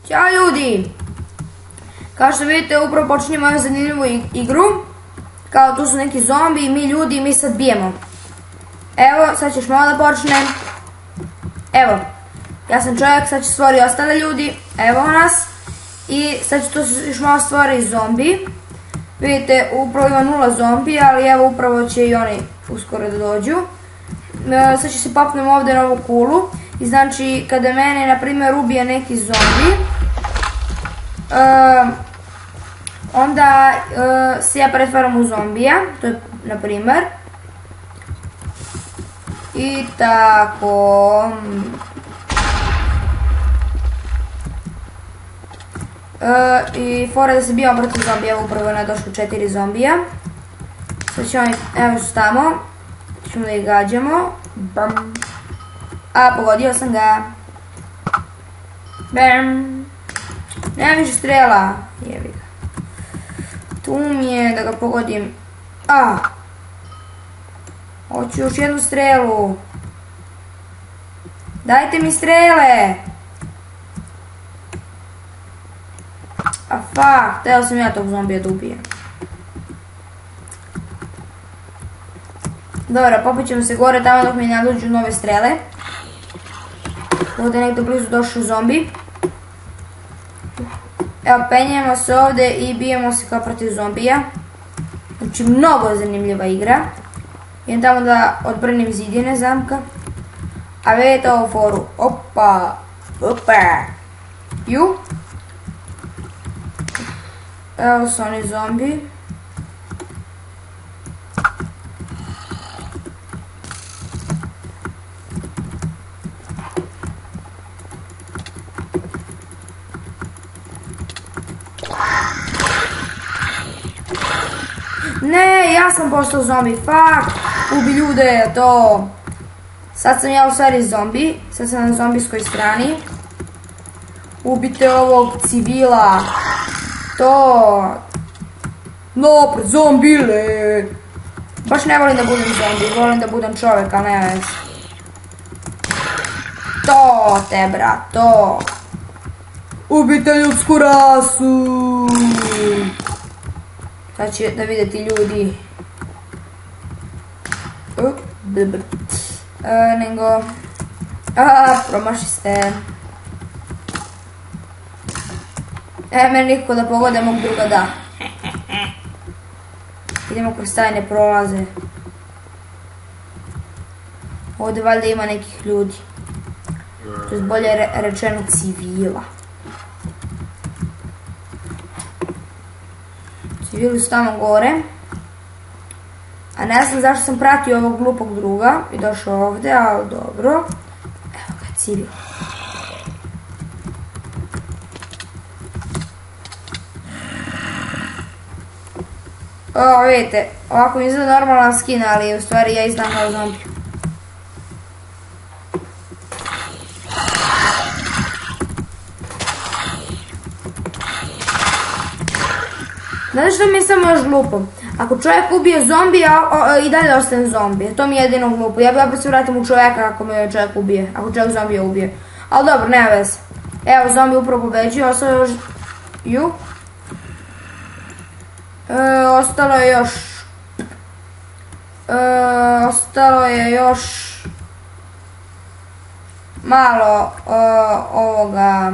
Ćao ljudi! Kao što vidite, upravo počinjemo ovu zanimljivu igru. Kao tu su neki zombi i mi ljudi i mi sad bijemo. Evo, sad ćeš malo da počnem. Evo, ja sam čovjek, sad ću stvoriti ostale ljudi. Evo nas. I sad ću tu još malo stvoriti zombi. Vidite, upravo ima 0 zombi, ali evo upravo će i oni uskoro da dođu. Sad ću se popnem ovdje na ovu kulu. I znači, kada mene, na primjer, ubije neki zombi, onda se ja pretvaram u zombija, to je na primjer. I tako. I fora da se bijamo protiv zombija, upravo je došlo 4 zombija. Sad ćemo, evo su tamo, ćemo da ih gađamo. Bam. A, pogodio sam ga. Bam. Nema više strela. Jebi ga. Tu mi je da ga pogodim. A. Hoću još jednu strelu. Dajte mi strele. A fuck, htio sam ja tog zombija da ubijem. Dobro, popet ćemo se gore tamo dok mi ne dođu nove strele. Ovdje nekdo blizu došao zombi. Evo, penjemo se ovdje i bijemo se kao protiv zombija. Znači, mnogo zanimljiva igra. Idem tamo da odbrnim zidine zamka. A vidite ovu foru. Opa. Opa. Ju. Evo su oni zombi. Ne, ja sam postao zombi, fuck, ubi ljude, to. Sad sam ja u stvari zombi, sad sam na zombijskoj strani. Ubite ovog civila, to. Napred, zombile. Baš ne volim da budem zombi, volim da budem čovjek, ali ne vez. To te, brat, to. Ubite ljudsku rasu. Sad će da vidjeti ljudi. Nego. Promaši ste. Meni nikako da pogode, mog druga da. Idemo kroz tajne prolaze. Ovdje valjda ima nekih ljudi. To je bolje rečeno civila. Civili su tamo gore. A ne znam zašto sam pratio ovog glupog druga i došao ovdje, ali dobro. Evo ga, civil. O, vidite, ovako mi izgleda normalan skin, ali u stvari ja izgledam kao zombi. Znate što mi je samo još glupo? Ako čovjek ubije zombi, i dalje ostane zombi. To mi je jedino glupo. Ja bi opet se vratim u čovjeka ako me čovjek ubije. Ako čovjek zombija ubije. Ali dobro, nema veze. Evo, zombi upravo pobeđuje. Ostalo je još... Ju. Ostalo je još... Ostalo je još... Malo ovoga...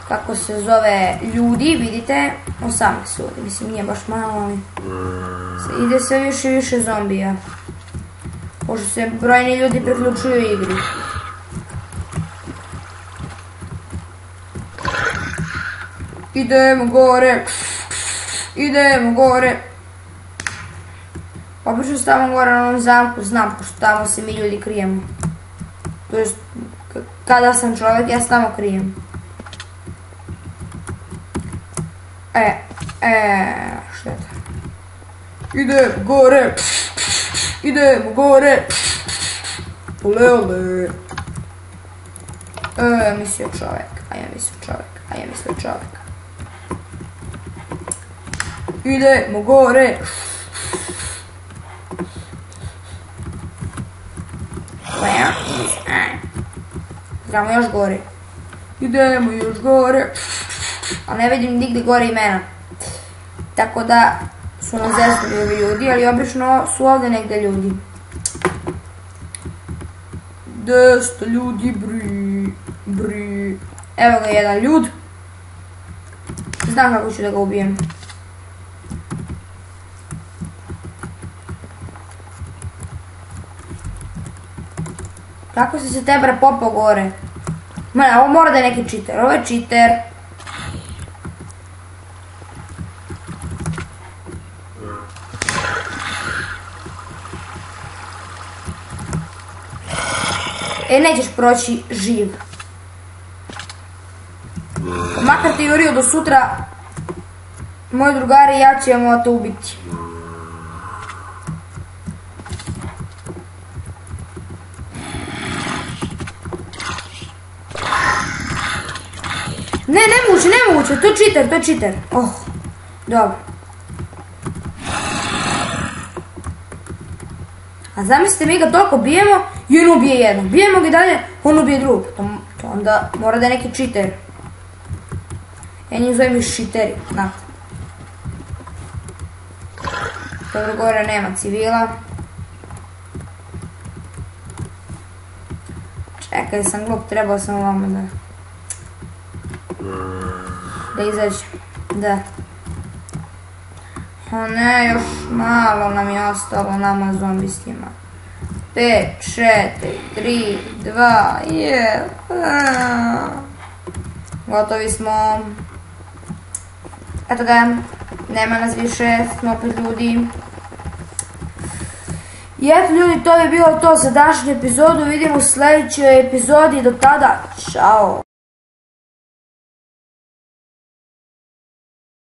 Kako se zove ljudi, vidite, 18 ljudi, mislim nije baš malo, ali ide sve više i više zombija, pošto se brojni ljudi priključuju igri. Idemo gore, idemo gore. Obično se tamo gore na onom zamku znam, pošto tamo se mi ljudi krijemo. To jest, kada sam čovjek, ja se tamo krijem. Šteta. Idemo gore. Idemo gore. Lele. Ja mislio čovjek. A ja mislio čovjek. Idemo gore. Trebamo još gore. Idemo još gore. A ne vidim nigdje gore imena. Tako da su nam zeznuli ovi ljudi, ali obično su ovdje negdje ljudi. Gde ste ljudi, bri. Evo ga jedan ljud. Znam kako ću da ga ubijem. Kako si se tebra popao gore? Ovo mora da je neki čiter, ovo je čiter. Nećeš proći živ. Makar ti jurio do sutra, moji drugari i ja ćemo te ubiti. Ne, nemoguće, to je čiter. Oh, dobro. A zamislite, mi ga toliko bijemo i on ubije jednog. Bijemo ga i dalje, on ubije drugog. To onda mora da je neki čiter. Ja njih zovem i šiteri, znate. Dobro, gore nema civila. Čekaj, sam glup, trebao sam ovamo da izađem. Da. O ne, još malo nam je ostalo nama zombistima. 5, 4, 3, 2, gotovi smo. Eto ga, nema nas više, smo opet ljudi. I eto ljudi, to je bilo to za današnju epizodu, vidimo u sljedećoj epizodi, do tada, čao!